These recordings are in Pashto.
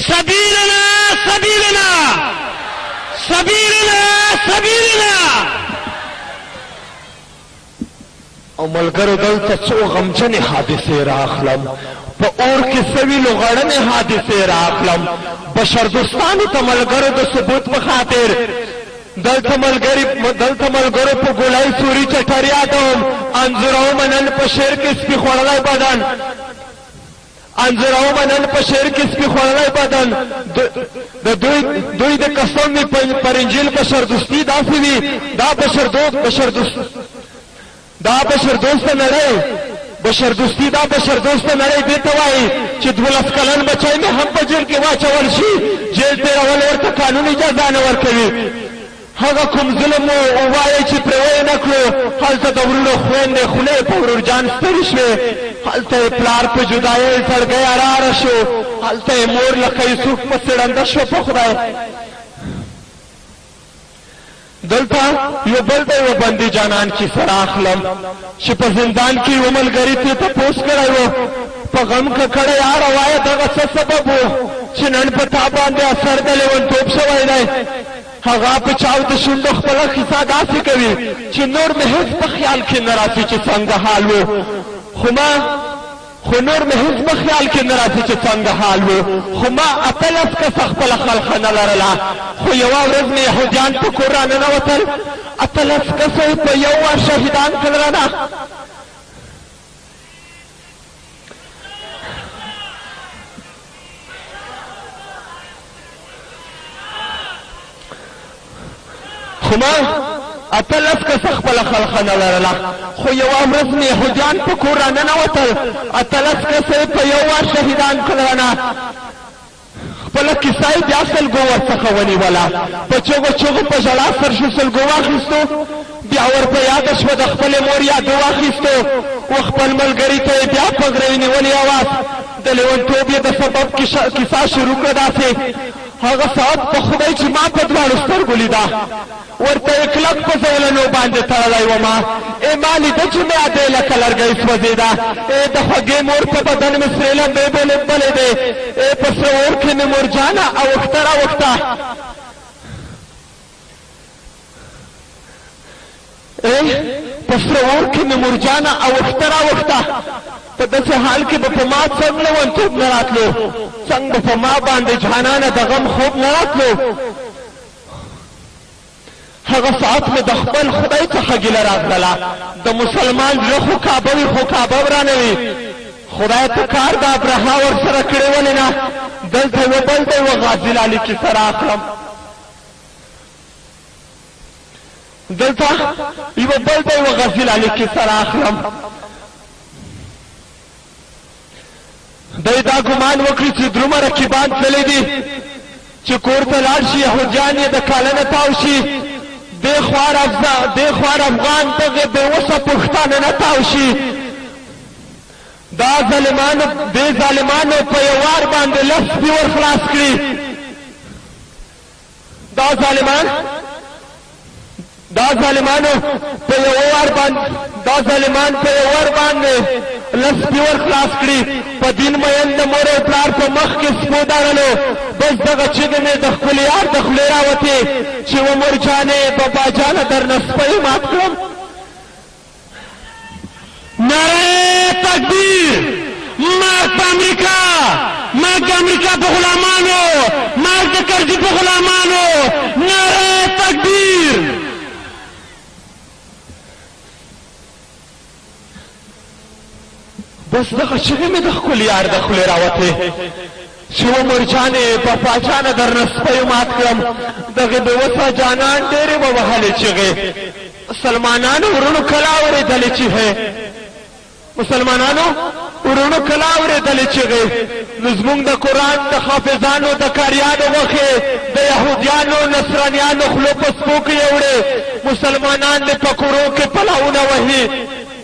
سبیلنا سبیلنا سبیلنا سبیلنا. او ملګرو دلته څو غمجنې حادثې راخلم، په اور کې سوي لغړنې حادثې راخلم. بشردوستانو ته ملګرو د ثبوت په خاطر دلته ملګرو په ګولای سوري چټریاتم انځورو منن په شعر کې سپي خوړلی بدن، انځورو منن په شعر کې سپي خوړلی بدن. دوی د قسم پر انجیل بشردوستي داسې وي. دا بشردوسته نړۍ بشردوستي دا بشردوسته نړۍ دې ته وایي چې 12 کلن بچی مې هم په جیل کې واچول شي، جیل تېرول ورته قانون اجازه نه ورکوي. هغه کوم ظلم مو ووایئ چې پرې ویې نه کړو، هلته د وروڼو خویندې خولې په ورورجان ستړي شوې، هلته یې پلار په جدایۍ زړګی اراره شو، هلته یې مور لکه یوسف په څېړنده شوه. په خدای دلته یو بل د یو بندي جانان کې سره اخلم چې په زندان کې یو ملګري ته تپوس کړی و، په غم ککړی یاره وایه دغه څه سبب و چې نن په تا باندې اثر د لیونتوب شوی دی. هغه په چاو د شونډو خپله کیسه داسې کوي چې نور مې هېڅ په خیال کې نه راسي چې څنګه حال و، خو نور مې هېڅ په خیال کې نه راسي چې څنګه حال و. خو ما 18 کسه خپله خلقه نه لرله، خو یوه ورځ مې یهودیان په کور راننوتل، 18 کسه یې په یو وار شهیدان کړله. خو ما 18 کسه خپله خلقه نه لرله، خو یوه ورځ مې یهودیان په کور راننوتل، 18 کسه یې په یو وار شهیدان کړله. خپله کیسه یې بیا سلګو ورڅخه ونیوله، په چغو په ژړا سر شو سلګو واخیستو، بیا ورپه یاده شوه د خپلې مور یادو واخیستو، و خپل ملګري ته یې بیا پګړۍ نیولې اواز د لیونتوب یې د سبب کیسه شروع کړه داسې. هغه ساعت په خدای چې ما په دواړو سترګو لیده، ورته یې کلک په زولنو باندې تړلی ومه. ما لیده چې مې ادې لکه لرګی سوځېده، د خوږې مور په بدن مې سرې لمبې بلې دی، په سره اور کې مې مورجانه اوښته راوښته. په سره اور کې مې مورجانه اوښته راوښته. په داسې حال کې به په ما څنګه لیونتوب نه راتلو، څنګه به په ما باندې جهانانه د غم خوب نه راتلو. هغه ساعت مې د خپل خدای څخه ګیله راغله، د مسلمان زړه خو کعبه وي خو کعبه ورانه وي. خدای ته کار د ابرهه ورسره کړې ولې نه. دلته یو بل دی یوه غازي لالي کې سره اخلم، دلته یو بل دی یوه غازي لالي کې سره اخلم. دی دا ګمان وکړي چې درومه رقیبان تللی دي چې کور ته لاړ شي یهودیان یې د کاله نه تاو شي، دې خوار افغان دغې بېوسه پښتانه نه تاو شي. دې ظالمانو په یو وار باندې 10 سپي ور خلاص کړي. دا ظالمان په یو وار باندې 10 سپي ور خلاص کړي. په دین مین د مور او پلار په مخ کې سپو داړلو، بس دغه چیغې مې د خپل یار د خولې راوتې چې و مورجانې بابا جانه درنه سپی مات کړم. نعره تکبیر، مرګ په امریکا، مرګ د امریکا په غلامانو، مرګ د کرزي په غلامانو، نعره تکبیر. بس دغه چیغې مې د خپل یار د خولې راوتې چې و مورجانې بابا جانه درنه سپی مات کړم. دغې بېوسه جانان ډېرې به وهلې چیغې. مسلمانانو ورونو کله اورېدلې چیغې، مسلمانانو ورونو کله اورېدلې چیغې. نو زموږ د قرآن د حافظانو د کاریانو غوښې د یهودیانو نصرانیانو خولو په سپو کې یوړې. مسلمانان د په کورو کې پلاونه وهي،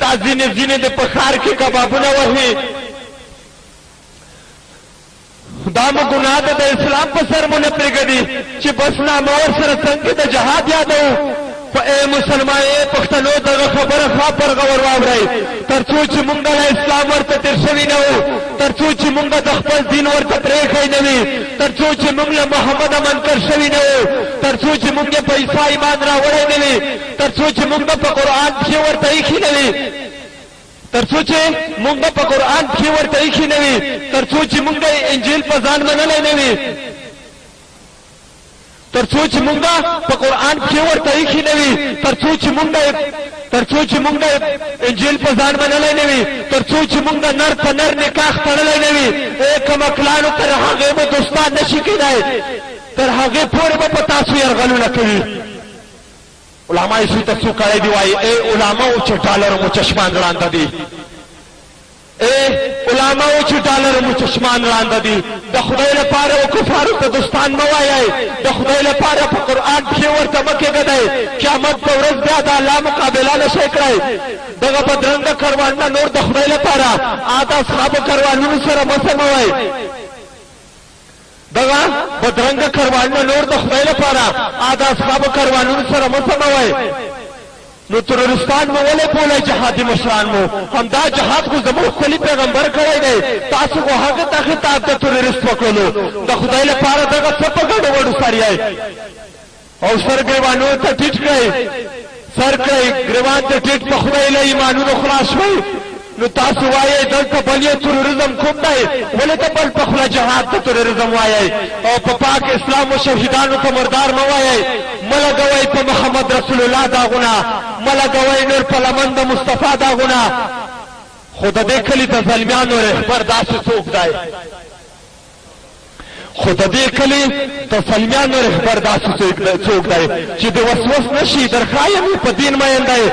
دا ځینې د په ښار کې کبابونه وهي. دا مو ګناه ده د اسلام په سر مو نه پرېږدي چې بس نامه ورسره څنګه د جهاد یادوو. په ای مسلمان پښتنو دغه خبره خوا پر غور واورئ، تر څو چې موږ د اسلام ورته تېر شوي نه وو، تر ترڅو چې مونږ د خپل دین ورته پرېښی نه وي، ترڅو چې مونږ له محمده منکر شوي نه وو، ترڅو چې مونږ په عیسی ایمان راوړی نه وي، ترڅو چې مونږ په قرآن پښې ورته ایښي نه وي، ترڅو چې مونږ په قرآن پښې ورته ایښي نه وي، ترڅو چې مونږ انجیل په ځان منلی نه وي، ترڅو چې مونږ په قرآن پښې ورته ایښي نه وي، ترڅو چې مونږ انجیل په ځان منلی نه وي، ترڅو چې مونږ نر په نر نکاح تړلی نه وي، کمکلانو تر هغې به دوستان نشي کېدی، تر هغې پورې به په تاسو یرغلونه کوي. علماء سو ته څو کړی دي وایي ای علماو چې ډالر مو چشمان ړانده دي، علماو چې ډالر مو چشمان ړانده دي، د خدای لپاره او کفارو ته دوستان مه وایئ، د خدای لپاره په قرآن پښې ورته مه کېږدئ، قیامت په ورځ بیا د الله مقابله نشئ کړی. دغه بدرنګه کاروانونه نور د خدای لپاره د اصحابو کاروانونو سره مه سموئ، دغه بدرنګه کاروانونه نور د خدای لپاره د اصحابو کاروانونو سره مه سموئ. نو ترورستان مو ولې بولئ جهادي مشران مو؟ همدا جهاد خو زموږ ښکلي پیغمبر کړی دی، تاسو خو هغه ته خطاب د ترورست وکړلو، د خدای لپاره دغه څه په ګډو وډو سر یئ او سر ګریوانو ته ټیټ کړئ، سر کړئ ګریوان ته ټیټ، په خدای له ایمانونو خلاص شوئ. نو تاسو وایئ دلته بل یې تروریزم کوم دی، ولې ته بل په خوله جهاد ته تروریزم وایئ او په پاک اسلام و شهیدانو ته مردار مه وایئ، مه لګوئ په محمد رسول الله داغونه، مه لګوئ نور په لمن د مصطفی داغونه. خو د دې کلي د زلمیانو رهبر داسې څوک دی، خو د دې کلي د زلمیانو رهبر داسې څوک دی چې د وسوس نشي درخایم په دین مین دی،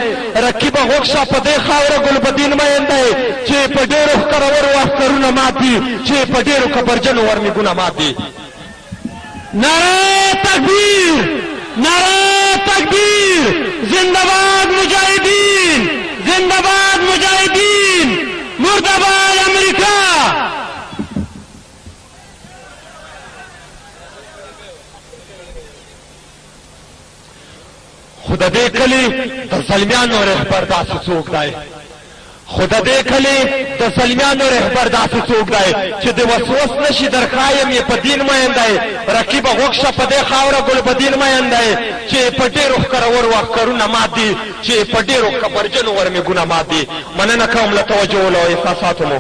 رقیبه غوښه په دې خاوره ګل په دین مین دی، چې په ډېرو ښکرورو اخترونه مات دي، چې په ډېرو کبرجنو ورمېږونه مات دي. نعره تکبیر، نعره تکبیر، زنده‌باد مجاهدین، زنده‌باد مجاهدین، مرده‌باد امریکا. خو د دې کلي د زلمیانو رهبر داسې څوک دی، خو د دې کلي د زلمیانو رهبر داسې څوک دی چې د وسوس نشي درخایم یې په دین مین دی، رقیبه غوښه په دې خاوره ګل په دین مین دی، چې په ډېرو ښکرورو اخترونه مات دي، چې په ډېرو کبرجنو ورمېږونه مات دي. مننه کوم له توجه او له احساساتو مو.